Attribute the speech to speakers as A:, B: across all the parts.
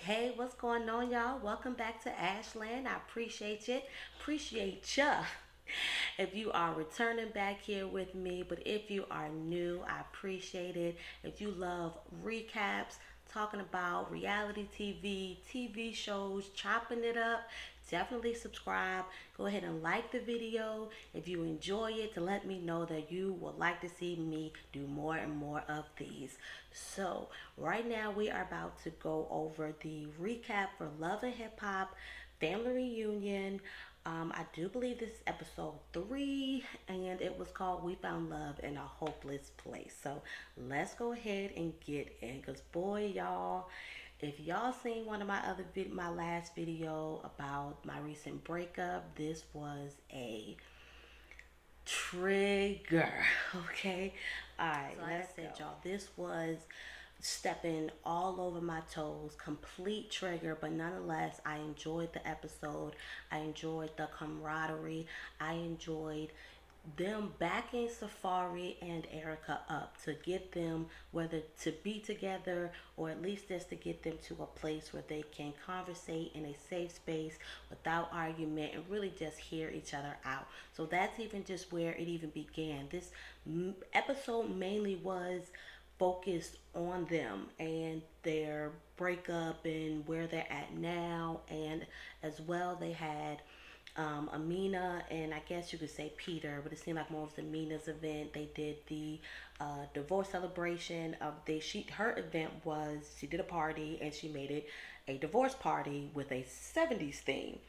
A: Hey, what's going on, y'all? Welcome back to Ashland. I appreciate it. Appreciate ya. If you are returning back here with me, but if you are new, I appreciate it. If you love recaps, talking about reality TV, TV shows, chopping it up, definitely subscribe. Go ahead and like the video if you enjoy it to let me know that you would like to see me do more and more of these. So, right now we are about to go over the recap for Love and Hip Hop Family Reunion. I do believe this is episode 3, and it was called We Found Love in a Hopeless Place. So let's go ahead and get in, because boy, y'all, if y'all seen one of my my last video about my recent breakup, this was a trigger. Okay, all right. So like I said, y'all, this was stepping all over my toes, complete trigger, but nonetheless, I enjoyed the episode. I enjoyed the camaraderie. I enjoyed them backing Safari and Erica up to get them, whether to be together or at least just to get them to a place where they can conversate in a safe space without argument and really just hear each other out. So that's even just where it even began. This episode mainly was focused on them and their breakup and where they're at now, and as well they had Amina and I guess you could say Peter, but it seemed like more of Amina's event. They did the divorce celebration. Her event was she did a party and she made it a divorce party with a 70s theme.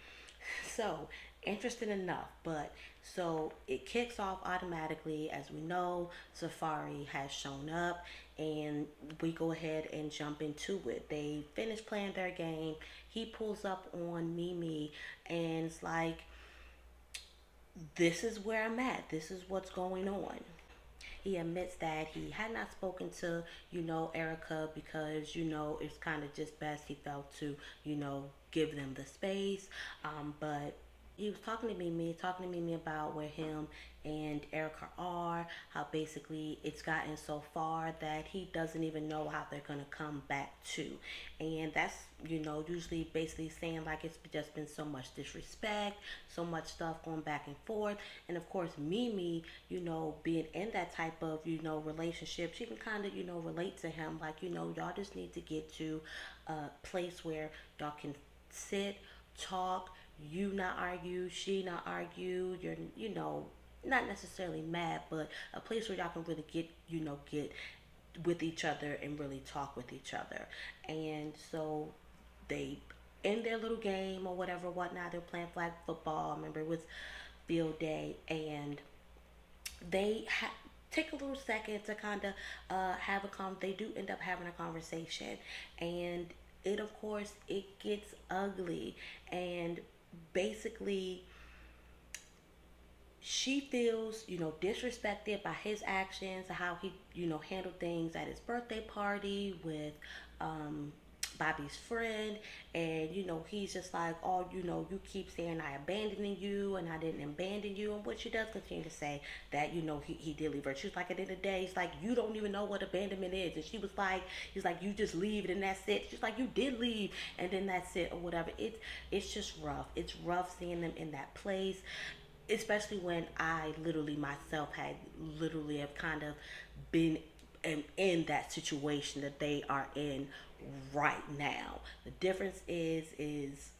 A: So interesting enough, but so it kicks off automatically. As we know, Safari has shown up, and we go ahead and jump into it. They finish playing their game. He pulls up on Mimi, and it's like, this is where I'm at. This is what's going on. He admits that he had not spoken to, Erica because, it's kind of just best he felt to, give them the space. But he was talking to Mimi about where him and Erica are, how basically it's gotten so far that he doesn't even know how they're going to come back to. And that's, usually basically saying like it's just been so much disrespect, so much stuff going back and forth. And of course, Mimi, being in that type of, relationship, she can kind of, relate to him. Like, y'all just need to get to a place where y'all can sit, talk, you not argue, she not argue, you're, not necessarily mad, but a place where y'all can really get with each other and really talk with each other. And so they in their little game or whatever, whatnot, they're playing flag football. I remember it was field day, and they take a little second to kind of have a they do end up having a conversation, and it of course it gets ugly, and basically she feels, disrespected by his actions, how he, handled things at his birthday party with Bobby's friend. And, he's just like, oh, you keep saying I abandoned you and I didn't abandon you. And what she does continue to say that, he did leave her. She's like, at the end of the day, it's like, you don't even know what abandonment is. And she was like, he's like, you just leave it and that's it. She's like, you did leave and then that's it or whatever. It's just rough. It's rough seeing them in that place, especially when I literally myself had literally have kind of been in that situation that they are in right now. The difference is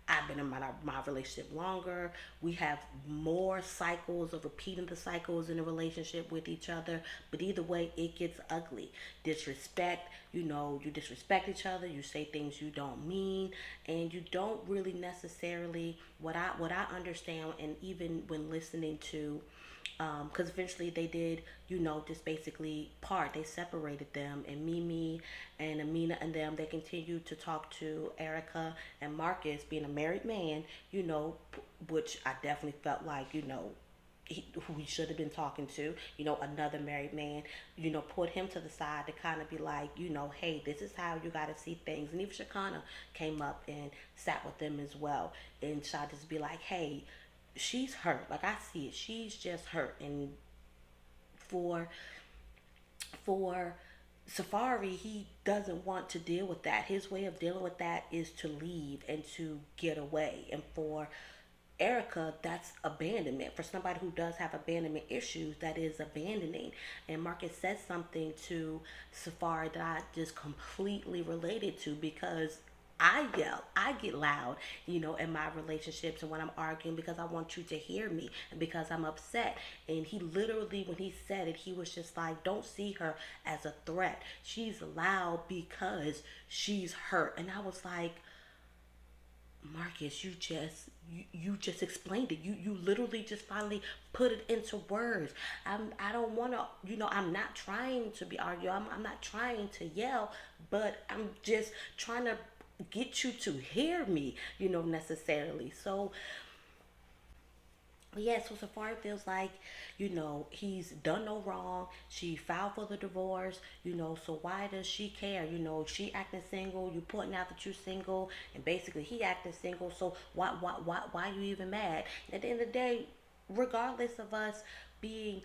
A: I've been in my relationship longer. We have more cycles of repeating the cycles in a relationship with each other. But either way, it gets ugly. Disrespect, you disrespect each other. You say things you don't mean, and you don't really necessarily what I understand. And even when listening to because eventually they did, just basically part. They separated them, and Mimi and Amina and them, they continued to talk to Erica and Marcus, being a married man, which I definitely felt like, who he should have been talking to, another married man, put him to the side to kind of be like, hey, this is how you got to see things. And even Shakana came up and sat with them as well and tried to just be like, hey, she's hurt. Like, I see it. She's just hurt. And for Safari, he doesn't want to deal with that. His way of dealing with that is to leave and to get away. And for Erica, that's abandonment. For somebody who does have abandonment issues, that is abandoning. And Marcus says something to Safari that I just completely related to, because I yell, I get loud, in my relationships and when I'm arguing, because I want you to hear me and because I'm upset. And he literally, when he said it, he was just like, don't see her as a threat. She's loud because she's hurt. And I was like, Marcus, you just explained it. You literally just finally put it into words. I don't want to, I'm not trying to be argue. I'm not trying to yell, but I'm just trying to get you to hear me, necessarily. So yeah, so Safari feels like, he's done no wrong. She filed for the divorce, so why does she care? She acting single, you pointing out that you're single, and basically he acting single, so why you even mad? At the end of the day, regardless of us being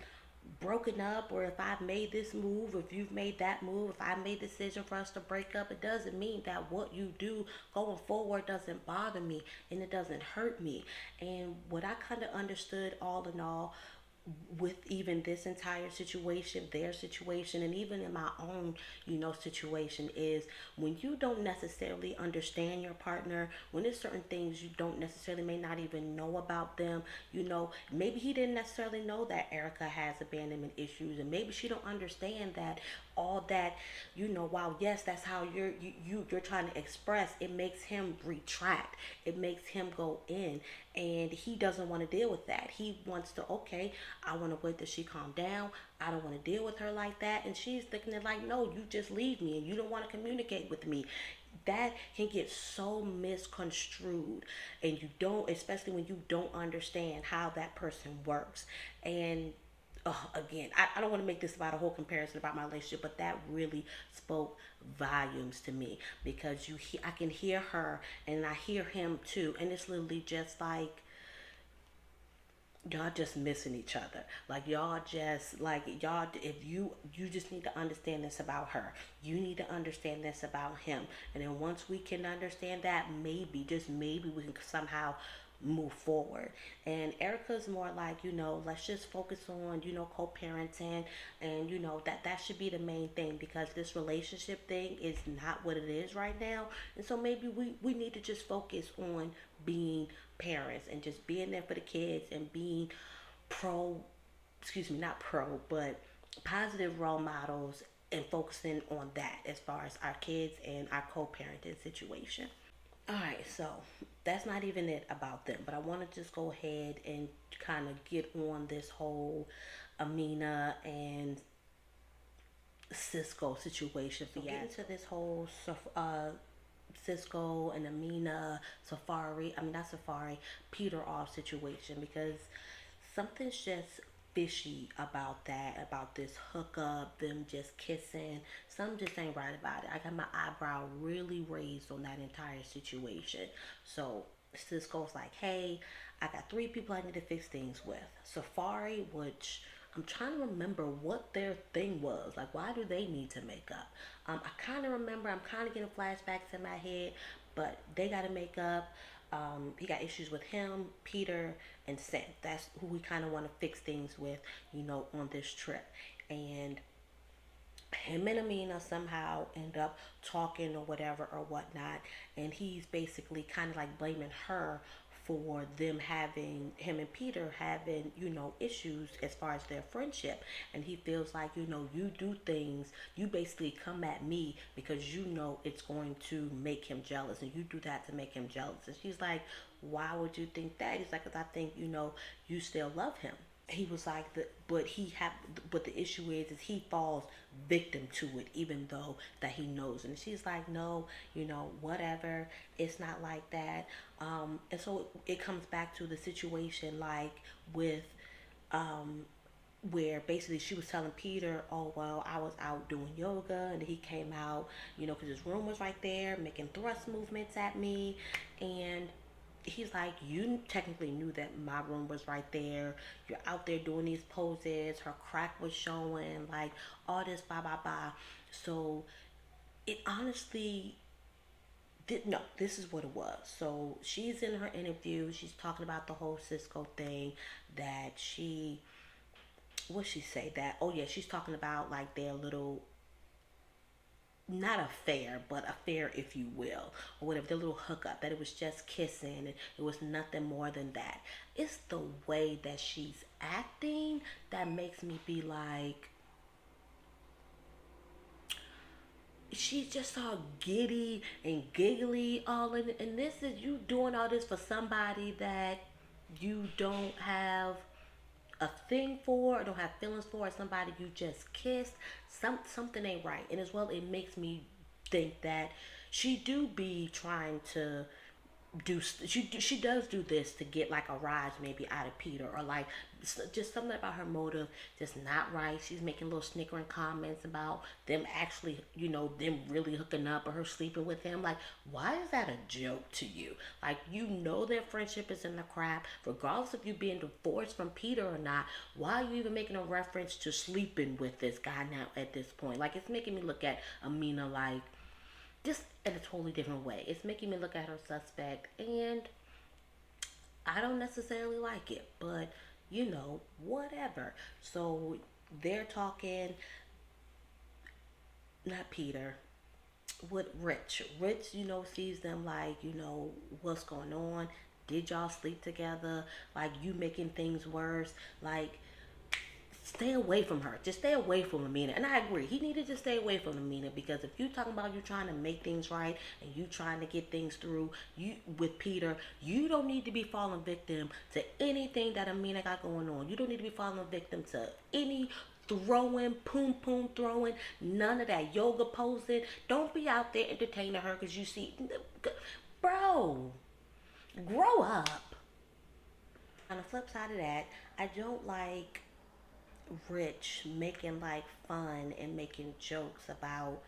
A: broken up, or if I've made this move, if you've made that move, if I made the decision for us to break up, it doesn't mean that what you do going forward doesn't bother me and it doesn't hurt me. And what I kind of understood all in all with even this entire situation, their situation, and even in my own, situation, is when you don't necessarily understand your partner, when there's certain things you don't necessarily may not even know about them, maybe he didn't necessarily know that Erica has abandonment issues, and maybe she don't understand that all that, while yes, that's how you're trying to express, it makes him retract, it makes him go in, and he doesn't want to deal with that. He wants to, okay, I want to wait till she calm down. I don't want to deal with her like that. And she's thinking it like, no, you just leave me and you don't want to communicate with me. That can get so misconstrued, and you don't, especially when you don't understand how that person works. And again, I don't want to make this about a whole comparison about my relationship, but that really spoke volumes to me, because I can hear her and I hear him too, and it's literally just like y'all just missing each other. Like y'all just like y'all, if you just need to understand this about her, you need to understand this about him, and then once we can understand that, maybe, just maybe, we can somehow move forward. And Erica's more like, let's just focus on, co-parenting, and that should be the main thing, because this relationship thing is not what it is right now. And so maybe we need to just focus on being parents and just being there for the kids and being pro, excuse me, not pro, but positive role models, and focusing on that as far as our kids and our co-parenting situation. All right, so that's not even it about them, but I want to just go ahead and kind of get on this whole Amina and Cisco situation. So get into this whole Cisco and Amina, Safari, I mean, not Safari, Peter off situation, because something's just fishy about that, about this hookup, them just kissing. Something just ain't right about it. I got my eyebrow really raised on that entire situation. So Cisco's like, hey, I got three people I need to fix things with. Safari, which I'm trying to remember what their thing was. Like, why do they need to make up? I kind of remember, I'm kind of getting flashbacks in my head, but they got to make up. He got issues with him, Peter, and Seth. That's who we kind of want to fix things with, on this trip. And him and Amina somehow end up talking or whatever or whatnot, and he's basically kind of like blaming her for them having, him and Peter having, issues as far as their friendship. And he feels like, you do things, you basically come at me because it's going to make him jealous, and you do that to make him jealous. And she's like, why would you think that? He's like, because I think, you still love him. He was like, but the issue is he falls victim to it, even though that he knows. And she's like, no, whatever, it's not like that. And so it comes back to the situation, like with where basically she was telling Peter, oh, well, I was out doing yoga, and he came out, because his room was right there making thrust movements at me. And he's like, you technically knew that my room was right there. You're out there doing these poses. Her crack was showing, like all this, blah blah blah. So it honestly did no. This is what it was. So she's in her interview. She's talking about the whole Cisco thing. That she, what she say that? Oh yeah, she's talking about like their little, not affair, but affair, if you will, or whatever, the little hookup, that it was just kissing and it was nothing more than that. It's the way that she's acting that makes me be like, she's just all giddy and giggly, all in it. And this is you doing all this for somebody that you don't have a thing for, or don't have feelings for, or somebody you just kissed. Something ain't right. And as well, it makes me think that she do be trying to she does do this to get like a rise maybe out of Peter, or like just something about her motive just not right. She's making little snickering comments about them actually, them really hooking up or her sleeping with him. Like, why is that a joke to you? Like, their friendship is in the crap, regardless of you being divorced from Peter or not. Why are you even making a reference to sleeping with this guy now at this point? Like, it's making me look at Amina like just in a totally different way. It's making me look at her suspect, and I don't necessarily like it, but whatever. So they're talking, not Peter, with Rich. Rich, sees them like, what's going on? Did y'all sleep together? Like, you making things worse? Like, stay away from her. Just stay away from Amina. And I agree. He needed to stay away from Amina, because if you talking about you trying to make things right and you trying to get things through you with Peter, you don't need to be falling victim to anything that Amina got going on. You don't need to be falling victim to any throwing, poom poom throwing, none of that yoga posing. Don't be out there entertaining her because you see, bro, grow up. On the flip side of that, I don't like Rich making like fun and making jokes about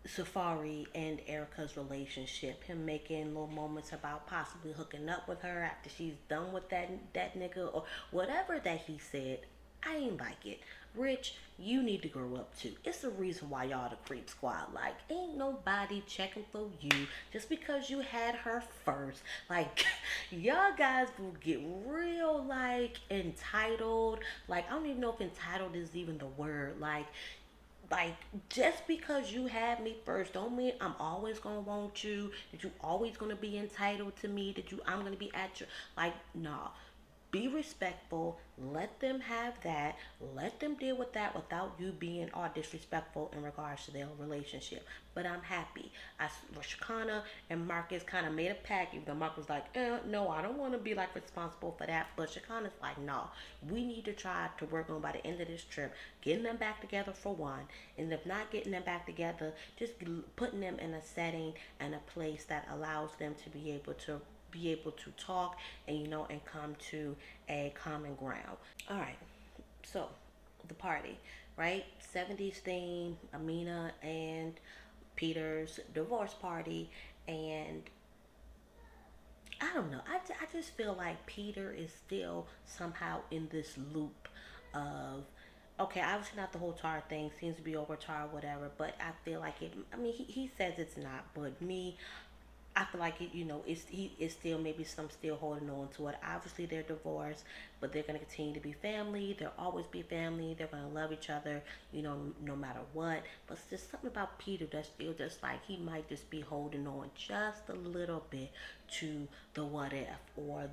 A: Safari and Erica's relationship. Him making little moments about possibly hooking up with her after she's done with that nigga, or whatever that he said. I ain't like it. Rich, you need to grow up too. It's the reason why y'all the creep squad. Like, ain't nobody checking for you just because you had her first. Like, y'all guys will get real like entitled. Like, I don't even know if entitled is even the word. Like, just because you had me first don't mean I'm always gonna want you, that you always gonna be entitled to me, that I'm gonna be at your, like, nah. Be respectful. Let them have that. Let them deal with that without you being all disrespectful in regards to their relationship. But I'm happy. Rashkana and Marcus kind of made a pact. Even though Marcus was like, no, I don't want to be like responsible for that. But Shakana's like, no, we need to try to work on by the end of this trip, getting them back together for one. And if not getting them back together, just putting them in a setting and a place that allows them to be able to talk and and come to a common ground. All right, so the party, right? 70s theme, Amina and Peter's divorce party. And I don't know, I just feel like Peter is still somehow in this loop of, okay, obviously not the whole tar thing seems to be over tar, whatever, but I feel like it, I mean, he says it's not, but me, I feel like it, he is still, maybe some still holding on to it. Obviously, they're divorced, but they're gonna continue to be family. They'll always be family. They're gonna love each other, no matter what. But it's just something about Peter that's still just like he might just be holding on just a little bit to the what if, or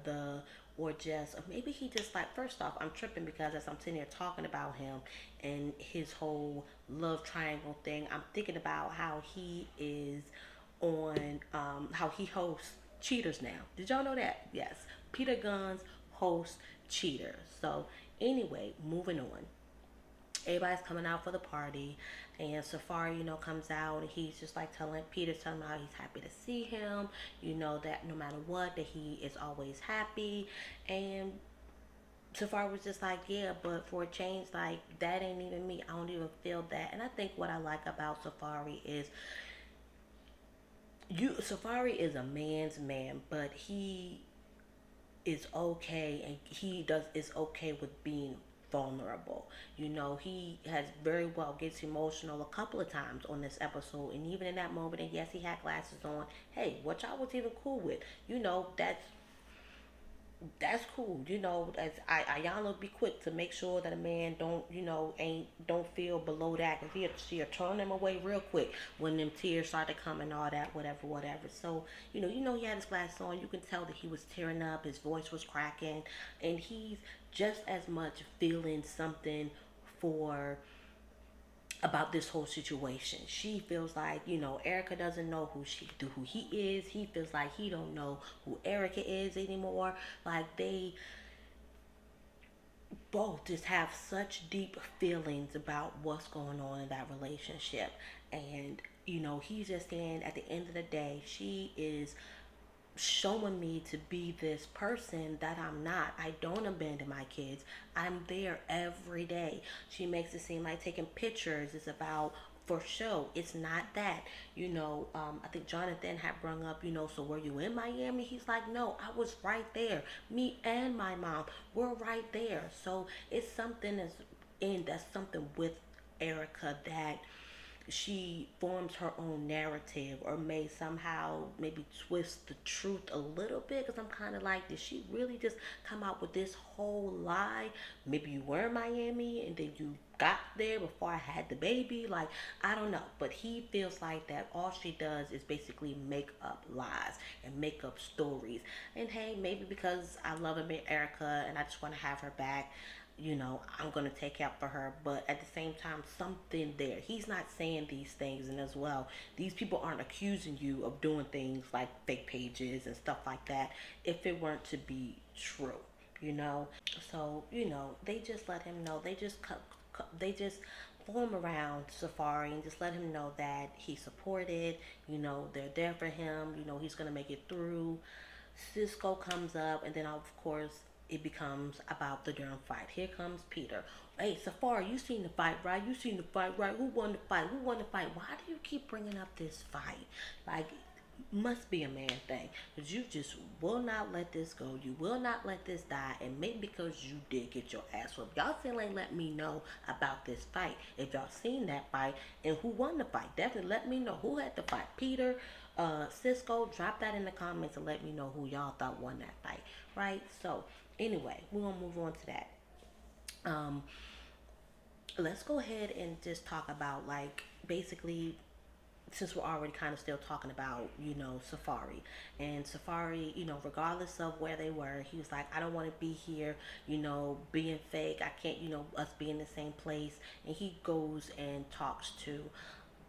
A: maybe he just like, first off, I'm tripping because as I'm sitting here talking about him and his whole love triangle thing, I'm thinking about how he is on how he hosts Cheaters now. Did y'all know that? Yes. Peter Guns hosts Cheaters. So anyway, moving on. Everybody's coming out for the party, and Safari, comes out, and he's just like telling him how he's happy to see him, that no matter what, that he is always happy. And Safari was just like, yeah, but for a change, like, that ain't even me. I don't even feel that. And I think what I like about Safari is Safari is a man's man, but he is okay, and he does is okay with being vulnerable. He has very well gets emotional a couple of times on this episode, and even in that moment, and yes, he had glasses on. Hey, which I was even cool with. That's cool. As Ayana be quick to make sure that a man don't feel below that, because she'll turn him away real quick when them tears start to come and all that, whatever, whatever. So he had his glasses on. You can tell that he was tearing up. His voice was cracking, and he's just as much feeling something for about this whole situation. She feels like, Erica doesn't know who he is. He feels like he don't know who Erica is anymore. Like they both just have such deep feelings about what's going on in that relationship. And he's just saying at the end of the day, she is showing me to be this person that I'm not. I don't abandon my kids. I'm there every day. She makes it seem like taking pictures is about for show. It's not that. I think Jonathan had brung up, so were you in Miami? He's like, no, I was right there. Me and my mom were right there. So it's something that's something with Erica that she forms her own narrative, or may somehow maybe twist the truth a little bit, because I'm kind of like, did she really just come out with this whole lie? Maybe you were in Miami and then you got there before I had the baby. Like, I don't know, but he feels like that all she does is basically make up lies and make up stories. And hey, maybe because I love Erica and I just want to have her back, I'm going to take out for her. But at the same time, something there. He's not saying these things. And as well, these people aren't accusing you of doing things like fake pages and stuff like that if it weren't to be true, you know? So, they just let him know. They just form around Safari and just let him know that he's supported, they're there for him, he's going to make it through. Cisco comes up, and then of course it becomes about the darn fight. Here comes Peter. Hey, Safari, you seen the fight, right? You seen the fight, right? Who won the fight? Who won the fight? Why do you keep bringing up this fight? Like, must be a man thing, because you just will not let this go. You will not let this die, and maybe because you did get your ass whooped. Y'all still ain't let me know about this fight. If y'all seen that fight and who won the fight, definitely let me know who had the fight. Peter, Cisco, drop that in the comments and let me know who y'all thought won that fight. Right? So anyway, we're gonna move on to that. Um, let's go ahead and just talk about, like, basically, since we're already kind of still talking about, Safari. And Safari, regardless of where they were, he was like, I don't want to be here, being fake. I can't, us be in the same place. And he goes and talks to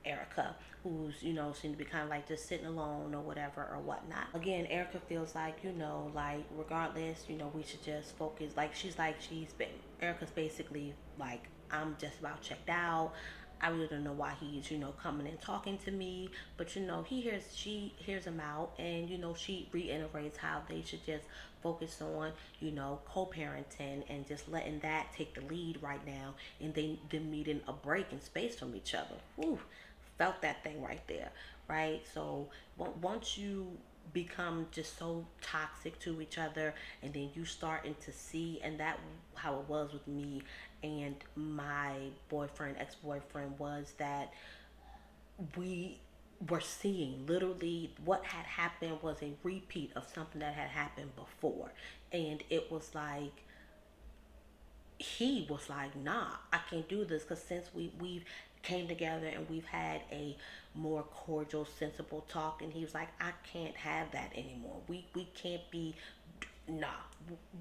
A: Erica, who's, seemed to be kind of like just sitting alone or whatever or whatnot. Again, Erica feels like, like, regardless, we should just focus. Like, Erica's basically like, I'm just about checked out. I really don't know why he's, coming and talking to me. But, she hears him out, and, she reiterates how they should just focus on, co-parenting and just letting that take the lead right now, and them needing a break and space from each other. Whew, felt that thing right there, right? So once you become just so toxic to each other, and then you starting to see, and that how it was with me and my boyfriend, ex-boyfriend, was that we were seeing literally what had happened was a repeat of something that had happened before. And it was like, he was like, nah, I can't do this, because since we've came together and we've had a more cordial, sensible talk, and he was like, I can't have that anymore. We can't be, nah,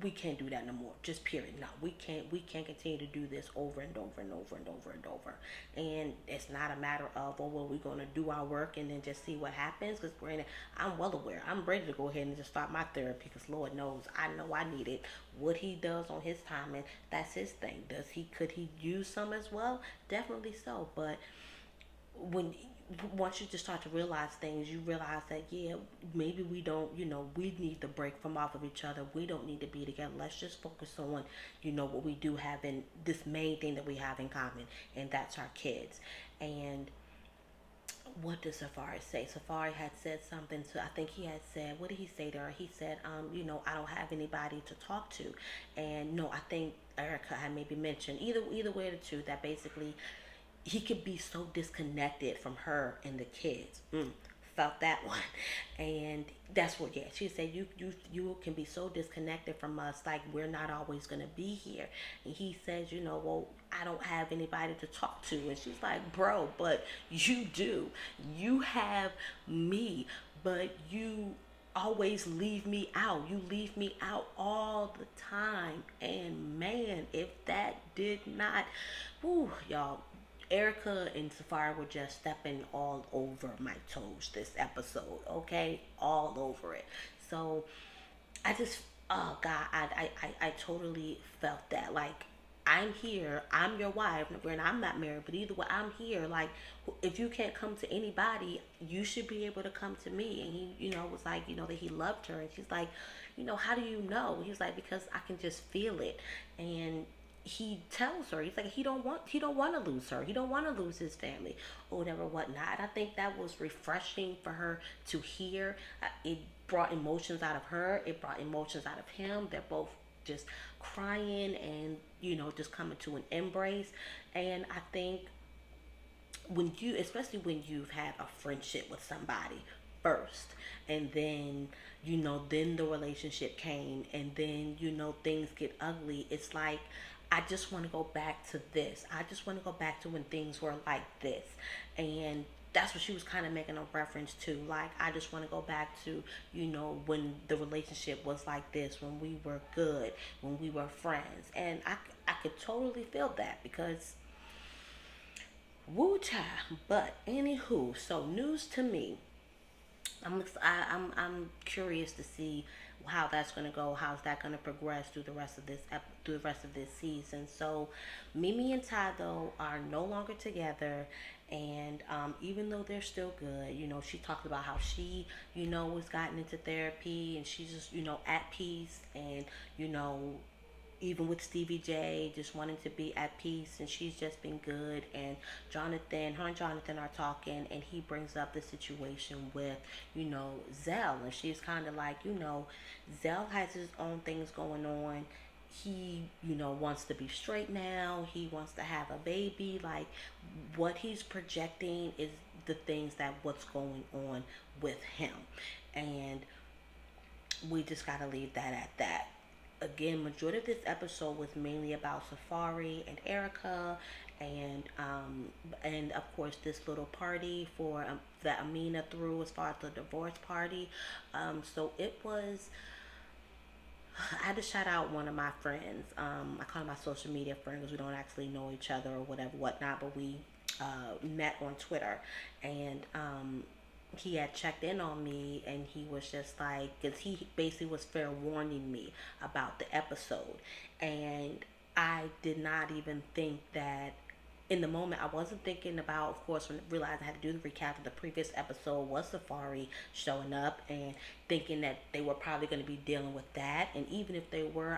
A: we can't do that no more. Just period. Nah, we can't continue to do this over and over and over and over and over. And it's not a matter of, oh, well, we're gonna do our work and then just see what happens. Because granted, I'm well aware. I'm ready to go ahead and just start my therapy, because Lord knows I know I need it. What he does on his time, and that's his thing. Could he use some as well? Definitely so. But when once you just start to realize things, you realize that, yeah, maybe we don't, we need to break from off of each other. We don't need to be together. Let's just focus on, what we do have in this main thing that we have in common, and that's our kids. And what did Safari say? Safari had said something to, I think he had said, what did he say to her? He said, I don't have anybody to talk to. And no, I think Erica had maybe mentioned either way of the two that basically he could be so disconnected from her and the kids. Felt that one. And that's what, yeah, she said, you can be so disconnected from us, like we're not always going to be here. And he says, well, I don't have anybody to talk to. And she's like, bro, but you do. You have me, but you always leave me out. You leave me out all the time. And man, if that did not, whoo, y'all, Erica and Safari were just stepping all over my toes this episode, okay? All over it. So I just, oh God, I totally felt that. Like, I'm here, I'm your wife, and I'm not married, but either way, I'm here. Like, if you can't come to anybody, you should be able to come to me. And he, was like, that he loved her. And she's like, how do you know? He's like, because I can just feel it. And he tells her, he's like, he don't want to lose her, he don't want to lose his family or whatever, whatnot. I think that was refreshing for her to hear. It brought emotions out of her, it brought emotions out of him. They're both just crying and just coming to an embrace. And I think especially when you've had a friendship with somebody first, and then then the relationship came, and then things get ugly. It's like, I just want to go back to this. I just want to go back to when things were like this. And that's what she was kind of making a reference to. Like, I just want to go back to, when the relationship was like this, when we were good, when we were friends. And I could totally feel that, because woo child. But anywho, so news to me. I'm curious to see how that's gonna go. How's that gonna progress through the rest of through the rest of this season? So, Mimi and Ty though are no longer together, and even though they're still good, she talked about how she was gotten into therapy, and she's just at peace, and even with Stevie J, just wanting to be at peace, and she's just been good. And her and Jonathan are talking, and he brings up the situation with, Zell, and she's kind of like, Zell has his own things going on. He, wants to be straight now. He wants to have a baby. Like, what he's projecting is the things that what's going on with him, and we just gotta leave that at that. Again, majority of this episode was mainly about Safari and Erica, and of course this little party for that Amina threw as far as the divorce party. So it was. I had to shout out one of my friends. I call him my social media friend because we don't actually know each other or whatever, whatnot, but we met on Twitter, and he had checked in on me, and he was just like, because he basically was fair warning me about the episode. And I did not even think that in the moment. I wasn't thinking about, of course, when I realized I had to do the recap of the previous episode, was Safari showing up, and thinking that they were probably going to be dealing with that. And even if they were,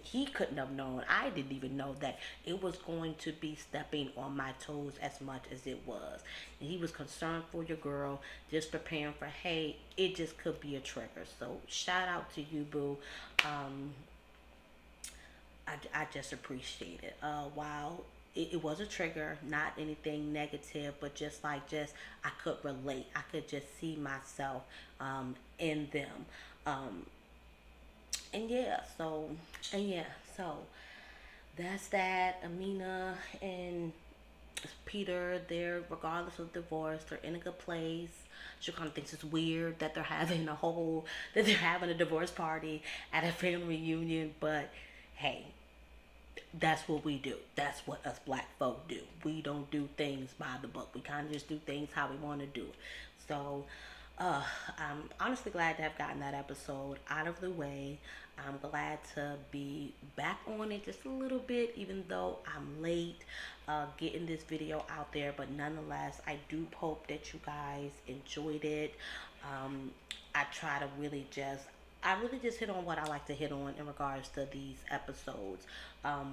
A: he couldn't have known, I didn't even know that it was going to be stepping on my toes as much as it was. And he was concerned for your girl, just preparing for, hey, it just could be a trigger. So shout out to you, boo. I just appreciate it. While it was a trigger, not anything negative, but just I could relate. I could just see myself in them. Um, and yeah, so so that's that. Amina and Peter, they're, regardless of divorce, they're in a good place. She kind of thinks it's weird that they're having a divorce party at a family reunion, but hey, that's what we do. That's what us black folk do. We don't do things by the book. We kind of just do things how we want to do it. So, I'm honestly glad to have gotten that episode out of the way. I'm glad to be back on it just a little bit, even though I'm late getting this video out there. But nonetheless, I do hope that you guys enjoyed it. I try to really just I really just hit on what I like to hit on in regards to these episodes.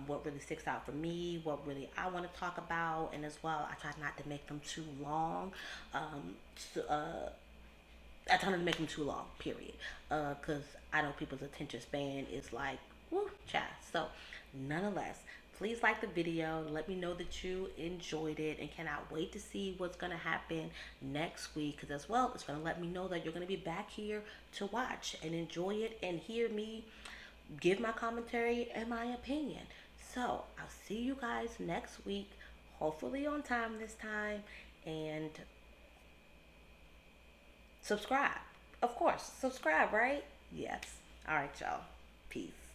A: What really sticks out for me, what really I want to talk about, and as well, I try not to make them too long. Um, so, I try not to make them too long, period. Because I know people's attention span is like, woo, chat. So, nonetheless, please like the video. Let me know that you enjoyed it and cannot wait to see what's going to happen next week. Because, as well, it's going to let me know that you're going to be back here to watch and enjoy it and hear me give my commentary and my opinion. So, I'll see you guys next week, hopefully on time this time. And subscribe. Of course, subscribe, right? Yes. All right, y'all. Peace.